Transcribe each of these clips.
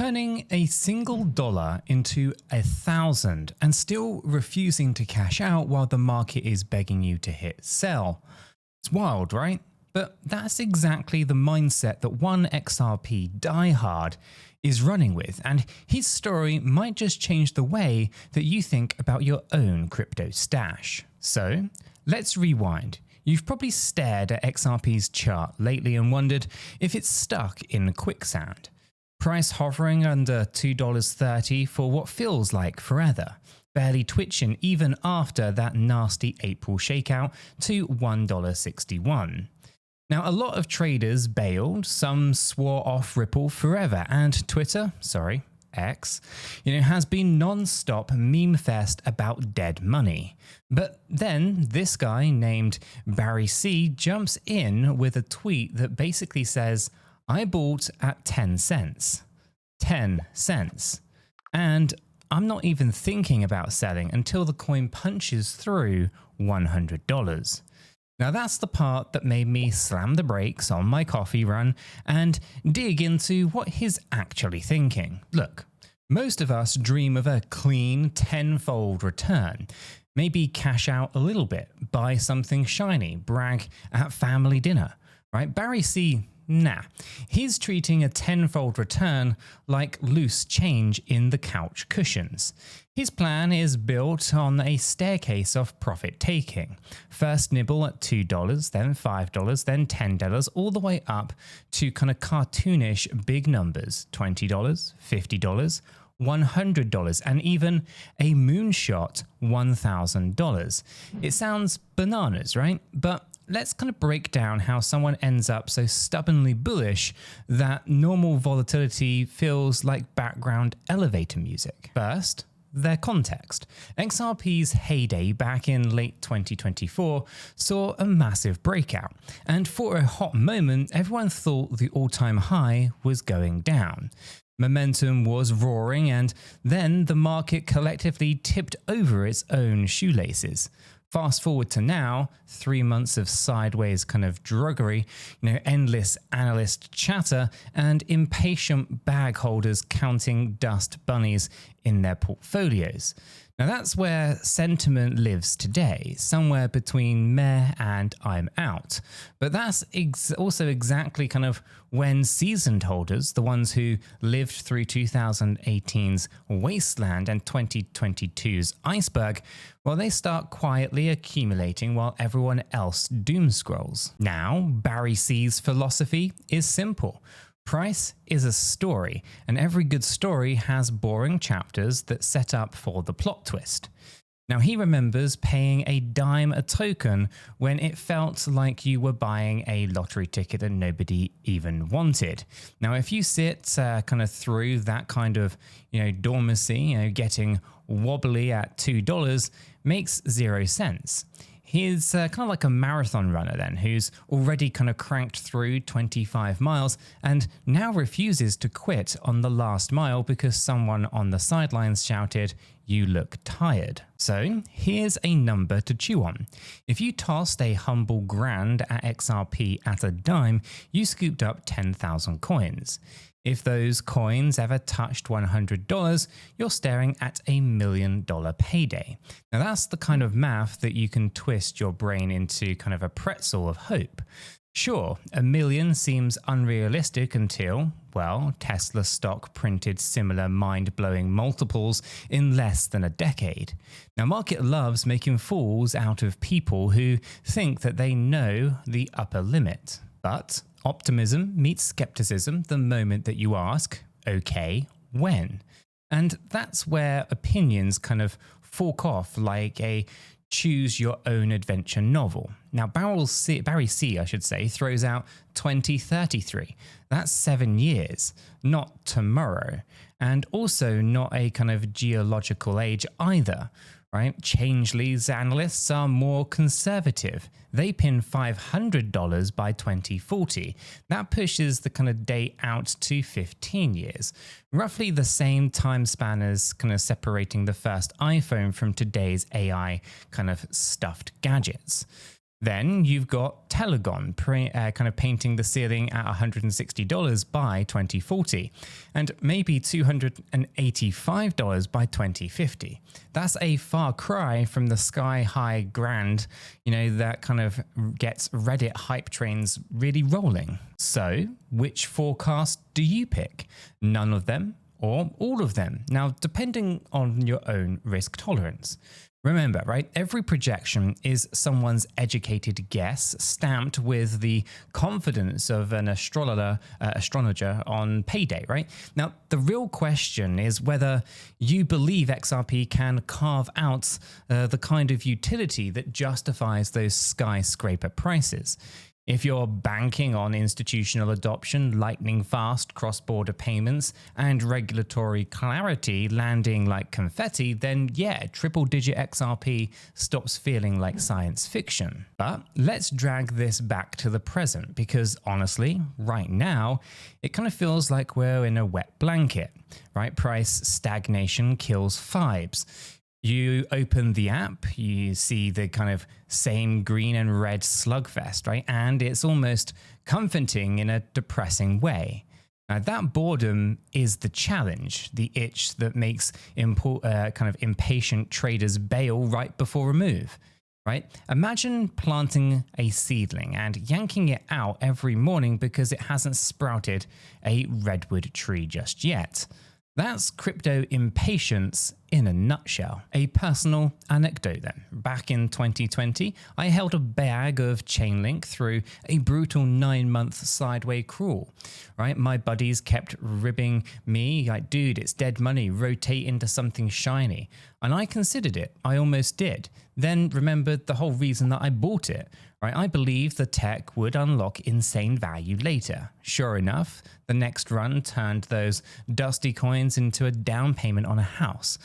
turning a single dollar into 1,000 and still refusing to cash out while the market is begging you to hit sell. It's wild, right? But that's exactly the mindset that one XRP diehard is running with, and his story might just change the way that you think about your own crypto stash. So let's rewind. You've probably stared at XRP's chart lately and wondered if it's stuck in quicksand. Price hovering under $2.30 for what feels like forever, barely twitching even after that nasty April shakeout to $1.61. Now, a lot of traders bailed, some swore off Ripple forever, and Twitter, X, has been non-stop meme fest about dead money. But then this guy named 𝗲𝗲𝗀 jumps in with a tweet that basically says, I bought at 10 cents. 10 cents. And I'm not even thinking about selling until the coin punches through $100. Now that's the part that made me slam the brakes on my coffee run and dig into what he's actually thinking. Look, most of us dream of a clean 10-fold return. Maybe cash out a little bit, buy something shiny, brag at family dinner, right? 𝗲𝗲𝗀, nah. He's treating a 10-fold return like loose change in the couch cushions. His plan is built on a staircase of profit taking. First nibble at $2, then $5, then $10, all the way up to kind of cartoonish big numbers, $20, $50, $100, and even a moonshot $1,000. It sounds bananas, right? But let's kind of break down how someone ends up so stubbornly bullish that normal volatility feels like background elevator music. First, their context. XRP's heyday back in late 2024 saw a massive breakout, and for a hot moment, everyone thought the all-time high was going down. Momentum was roaring, and then the market collectively tipped over its own shoelaces. Fast forward to now, 3 months of sideways kind of druggery, endless analyst chatter and impatient bag holders counting dust bunnies in their portfolios. Now that's where sentiment lives today, somewhere between meh and I'm out. But that's also exactly kind of when seasoned holders, the ones who lived through 2018's wasteland and 2022's iceberg, well, they start quietly accumulating while everyone else doom scrolls. Now, 𝗲𝗲𝗀's philosophy is simple. Price is a story, and every good story has boring chapters that set up for the plot twist. Now, he remembers paying a dime a token when it felt like you were buying a lottery ticket that nobody even wanted. Now, if you sit kind of through that kind of, dormancy, getting wobbly at $2 makes 0 sense. He's kind of like a marathon runner then, who's already kind of cranked through 25 miles and now refuses to quit on the last mile because someone on the sidelines shouted, "You look tired." So here's a number to chew on. If you tossed a humble grand at XRP at a dime, you scooped up 10,000 coins. If those coins ever touched $100, you're staring at $1 million payday. Now that's the kind of math that you can twist your brain into kind of a pretzel of hope. Sure, $1 million seems unrealistic until, well, Tesla stock printed similar mind-blowing multiples in less than a decade. Now, market loves making fools out of people who think that they know the upper limit. But optimism meets skepticism the moment that you ask, okay, when? And that's where opinions kind of fork off like a choose your own adventure novel. Now, 𝗲𝗲𝗀, throws out 2033. That's 7 years, not tomorrow. And also not a kind of geological age either, right? Changeley's analysts are more conservative. They pin $500 by 2040. That pushes the kind of date out to 15 years. Roughly the same time span as kind of separating the first iPhone from today's AI kind of stuffed gadgets. Then you've got 𝗕𝗘𝗪𝗏 kind of painting the ceiling at $160 by 2040 and maybe $285 by 2050. That's a far cry from the sky-high grand, that kind of gets Reddit hype trains really rolling. So which forecast do you pick? None of them or all of them? Now, depending on your own risk tolerance. Remember, right, every projection is someone's educated guess stamped with the confidence of an astrologer on payday, right? Now, the real question is whether you believe XRP can carve out the kind of utility that justifies those skyscraper prices. If you're banking on institutional adoption, lightning-fast cross-border payments, and regulatory clarity landing like confetti, then yeah, triple-digit XRP stops feeling like science fiction. But let's drag this back to the present, because honestly, right now, it kind of feels like we're in a wet blanket, right? Price stagnation kills vibes. You open the app, you see the kind of same green and red slugfest, right? And it's almost comforting in a depressing way. Now, that boredom is the challenge, the itch that makes kind of impatient traders bail right before a move, right? Imagine planting a seedling and yanking it out every morning because it hasn't sprouted a redwood tree just yet. That's crypto impatience in a nutshell. A personal anecdote then. Back in 2020, I held a bag of Chainlink through a brutal 9-month sideways crawl, right? My buddies kept ribbing me like, dude, it's dead money, rotate into something shiny. And I considered it, I almost did. Then remembered the whole reason that I bought it, right? I believed the tech would unlock insane value later. Sure enough, the next run turned those dusty coins into a down payment on a house.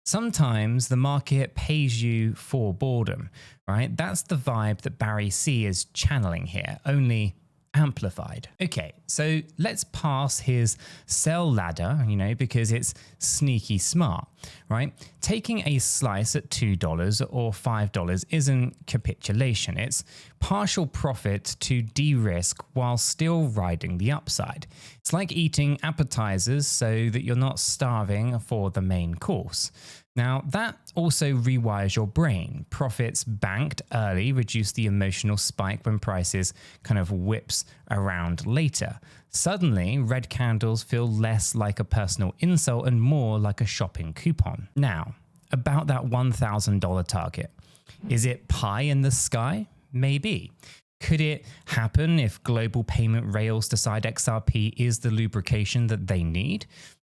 Sometimes the market pays you for boredom, right? That's the vibe that Barry C is channeling here, only amplified. Okay, so let's pass his sell ladder, because it's sneaky smart, right? Taking a slice at $2 or $5 isn't capitulation. It's partial profit to de-risk while still riding the upside. It's like eating appetizers so that you're not starving for the main course. Now, that also rewires your brain. Profits banked early reduce the emotional spike when prices kind of whips around later. Suddenly, red candles feel less like a personal insult and more like a shopping coupon. Now, about that $1,000 target. Is it pie in the sky? Maybe. Could it happen if global payment rails decide XRP is the lubrication that they need?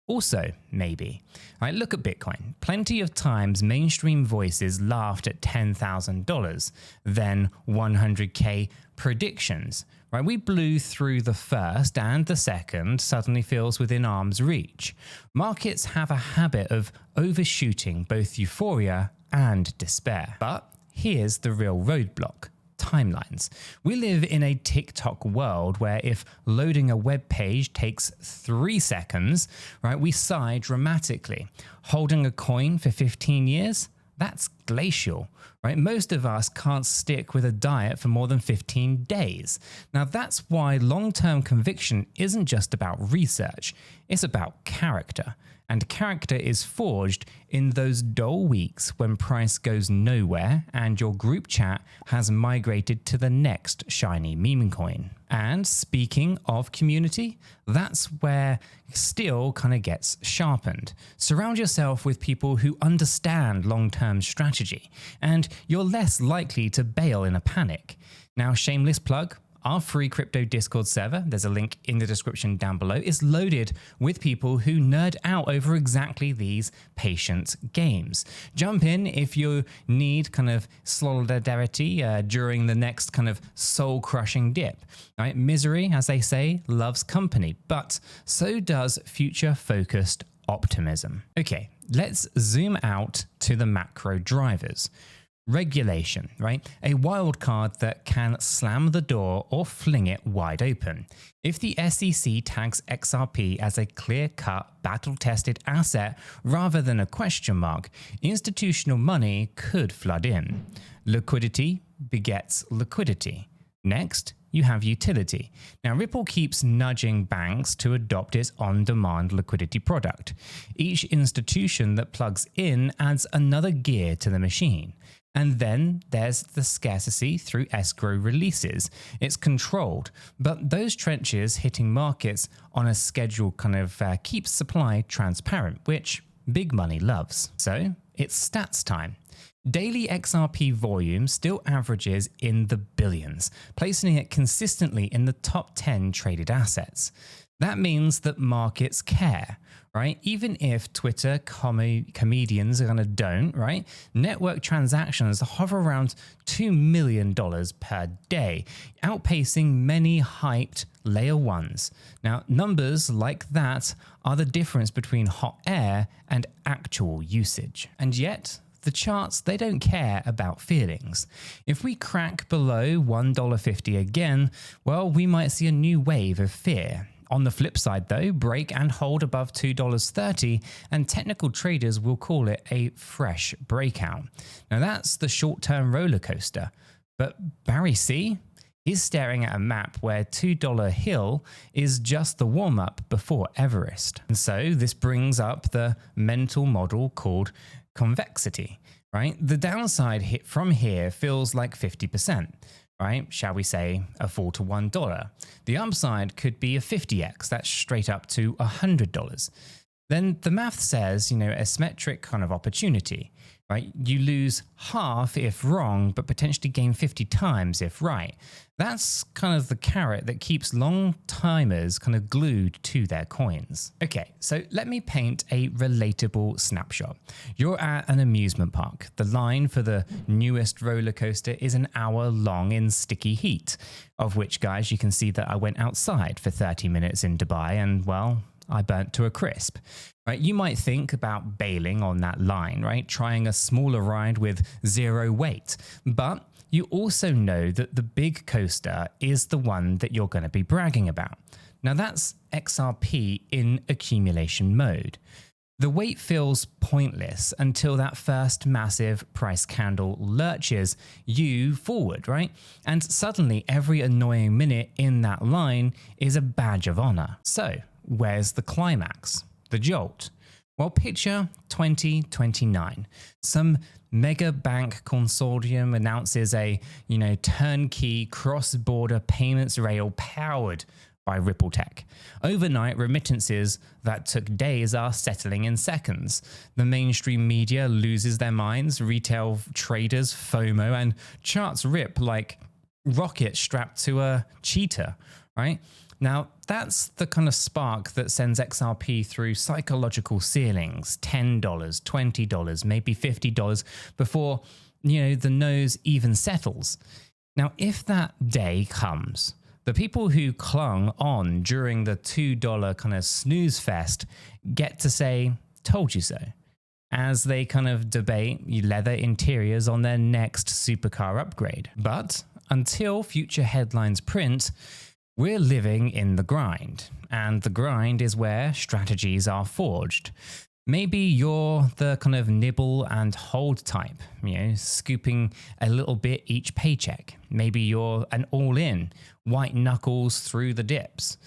Also, maybe. Right, look at Bitcoin. Plenty of times mainstream voices laughed at $10,000, then 100K predictions. Right, we blew through the first and the second suddenly feels within arm's reach. Markets have a habit of overshooting both euphoria and despair. But here's the real roadblock. Timelines. We live in a TikTok world where if loading a web page takes 3 seconds, right, we sigh dramatically. Holding a coin for 15 years? That's glacial, right? Most of us can't stick with a diet for more than 15 days. Now that's why long-term conviction isn't just about research, it's about character. And character is forged in those dull weeks when price goes nowhere and your group chat has migrated to the next shiny meme coin. And speaking of community, that's where steel kind of gets sharpened. Surround yourself with people who understand long-term strategy, and you're less likely to bail in a panic. Now, shameless plug. Our free crypto Discord server, there's a link in the description down below, is loaded with people who nerd out over exactly these patient games. Jump in if you need kind of solidarity during the next kind of soul-crushing dip. Right? Misery, as they say, loves company, but so does future-focused optimism. Okay, let's zoom out to the macro drivers. Regulation, right? A wild card that can slam the door or fling it wide open. If the SEC tags XRP as a clear-cut, battle-tested asset rather than a question mark, institutional money could flood in. Liquidity begets liquidity. Next, you have utility. Now, Ripple keeps nudging banks to adopt its on-demand liquidity product. Each institution that plugs in adds another gear to the machine. And then there's the scarcity through escrow releases. It's controlled, but those trenches hitting markets on a schedule keeps supply transparent, which big money loves. So it's stats time. Daily XRP volume still averages in the billions, placing it consistently in the top 10 traded assets. That means that markets care, right? Even if Twitter comedians don't, right? Network transactions hover around $2 million per day, outpacing many hyped layer ones. Now, numbers like that are the difference between hot air and actual usage. And yet, the charts, they don't care about feelings. If we crack below $1.50 again, well, we might see a new wave of fear. On the flip side though, break and hold above $2.30 and technical traders will call it a fresh breakout. Now that's the short-term roller coaster. But Barry C? He's staring at a map where $2 hill is just the warm-up before Everest. And so this brings up the mental model called convexity, right? The downside hit from here feels like 50%, right? Shall we say a $4 to $1. The upside could be a 50x, that's straight up to $100. Then the math says, a symmetric kind of opportunity, right? You lose half if wrong, but potentially gain 50 times if right. That's kind of the carrot that keeps long timers kind of glued to their coins. Okay, so let me paint a relatable snapshot. You're at an amusement park. The line for the newest roller coaster is an hour long in sticky heat, of which, guys, you can see that I went outside for 30 minutes in Dubai and, well, I burnt to a crisp. Right, you might think about bailing on that line, right? Trying a smaller ride with zero weight. But you also know that the big coaster is the one that you're going to be bragging about. Now that's XRP in accumulation mode. The wait feels pointless until that first massive price candle lurches you forward, right? And suddenly every annoying minute in that line is a badge of honor. So where's the climax? The jolt? Well, picture 2029. Some mega bank consortium announces a, turnkey cross-border payments rail powered by Ripple Tech. Overnight remittances that took days are settling in seconds. The mainstream media loses their minds, retail traders FOMO, and charts rip like rockets strapped to a cheetah, right? Now, that's the kind of spark that sends XRP through psychological ceilings, $10, $20, maybe $50 before, the nose even settles. Now, if that day comes, the people who clung on during the $2 kind of snooze fest get to say, told you so, as they kind of debate leather interiors on their next supercar upgrade. But until future headlines print, we're living in the grind, and the grind is where strategies are forged. Maybe you're the kind of nibble and hold type, scooping a little bit each paycheck. Maybe you're an all-in, white knuckles through the dips.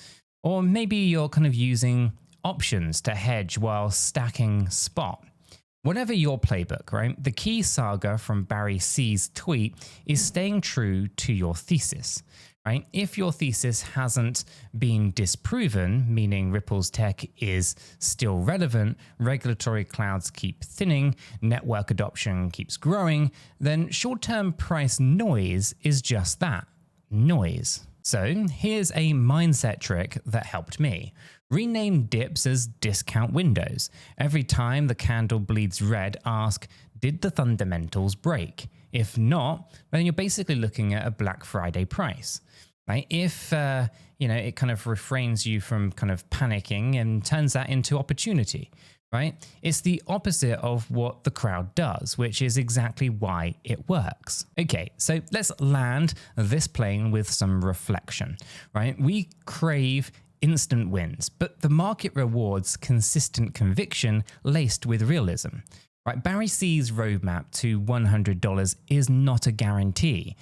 Or maybe you're kind of using options to hedge while stacking spot. Whatever your playbook, right? The key saga from Barry C's tweet is staying true to your thesis. Right? If your thesis hasn't been disproven, meaning Ripple's tech is still relevant, regulatory clouds keep thinning, network adoption keeps growing, then short-term price noise is just that, noise. So here's a mindset trick that helped me. Rename dips as discount windows. Every time the candle bleeds red, ask, did the fundamentals break? If not, then you're basically looking at a Black Friday price. Right? If it kind of refrains you from kind of panicking and turns that into opportunity, right? It's the opposite of what the crowd does, which is exactly why it works. Okay, so let's land this plane with some reflection, right? We crave instant wins, but the market rewards consistent conviction laced with realism. Right, Barry C's roadmap to $100 is not a guarantee.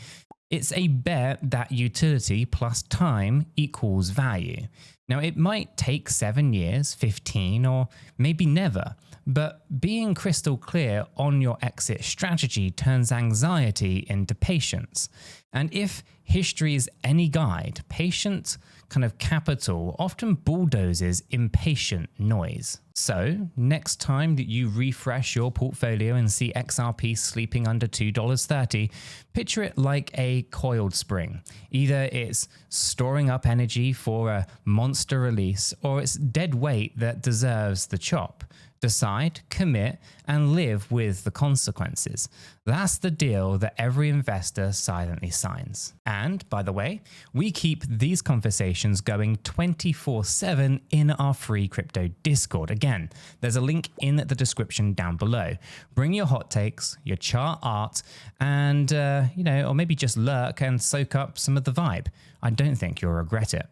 It's a bet that utility plus time equals value. Now, it might take 7 years, 15, or maybe never, but being crystal clear on your exit strategy turns anxiety into patience. And if history is any guide, patient kind of capital often bulldozes impatient noise. So next time that you refresh your portfolio and see XRP sleeping under $2.30, picture it like a coiled spring. Either it's storing up energy for a monster release, or it's dead weight that deserves the chop. Decide, commit, and live with the consequences. That's the deal that every investor silently signs. And, by the way, we keep these conversations going 24/7 in our free crypto Discord. Again, there's a link in the description down below. Bring your hot takes, your chart art, and, or maybe just lurk and soak up some of the vibe. I don't think you'll regret it.